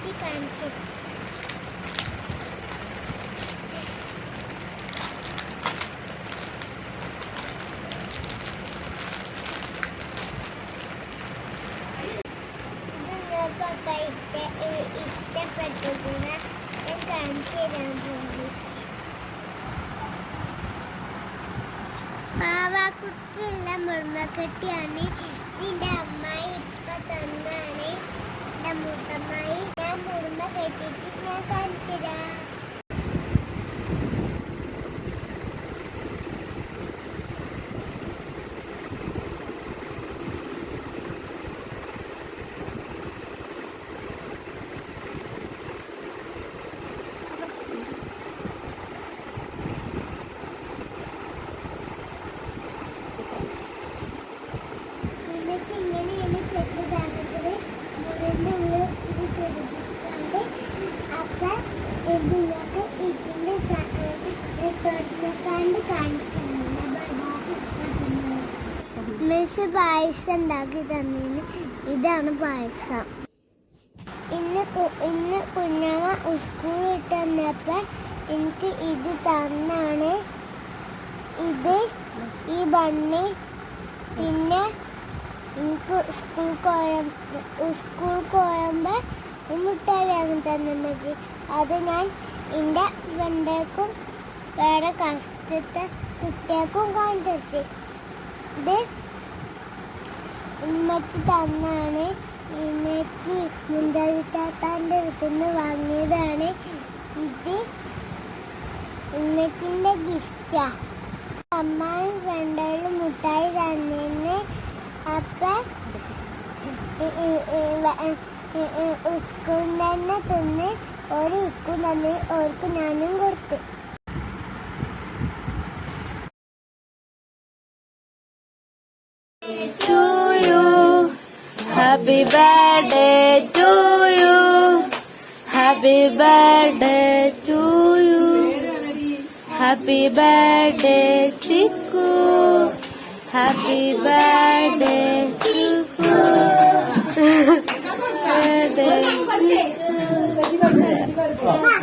മാറ്റി കാണിച്ചു. നിങ്ങൾക്കൊക്കെ ഇഷ്ടപ്പെട്ടതിന് ഞാൻ കാണിച്ചു തരാൻ പോകുന്നു. പാവാക്കുട്ടിയുള്ള മുഴുമക്കെട്ടിയാണ് ഇതിൻ്റെ അമ്മായി ഇപ്പം തന്നാണ്. എൻ്റെ മുത്തമ്മായി ഞാൻ മുഴുമ കെട്ടിയിട്ട് ഞാൻ കാണിച്ചു തരാം. ഇങ്ങനെയാണ് കെട്ടിടാനത്. മുറിൻ്റെ ഉള്ളിൽ ഇത് കെട്ടിട്ടുണ്ട്. അപ്പം ഇതിനൊക്കെ ഇതിൻ്റെ തുറന്നക്കാണ്ട് കാണിച്ചിട്ടുണ്ട്. മിസ് പായസം ഉണ്ടാക്കി തന്നതിന് ഇതാണ് പായസം. ഇന്ന് കുഞ്ഞമ്മ സ്കൂൾ വിട്ട് വന്നപ്പോൾ എനിക്ക് ഇത് തന്നാണ്. ഇത് ഈ ബണ്ണി. പിന്നെ എനിക്ക് സ്കൂൾ പോയപ്പോൾ മുട്ടായി വാങ്ങി തന്നെ മതി. അത് ഞാൻ എൻ്റെ ഫ്രണ്ടേക്കും വേറെ കഷ്ടത്തെ കുട്ടികൾക്കും കാണിച്ചെടുത്ത്. ഇത് ഉമ്മച്ചി തന്നാണ്. ഉമ്മച്ചി മുന്താത്താൻ്റെ അടുത്ത് നിന്ന് വാങ്ങിയതാണ്. ഇത് ഉമ്മച്ചിൻ്റെ ഗിഫ്റ്റാണ്. അമ്മായും ഫ്രണ്ടുകളും മുട്ടായി തന്നേന്ന്. അപ്പം സ്കൂളിൽ തന്നെ തിന്ന് ഒരു ഇക്കും തന്ന് ഓർക്ക് ഞാനും കൊടുത്ത്. Happy birthday to you. Happy birthday to you. Happy birthday Chiku. Happy birthday Chiku. Birthday Chiku.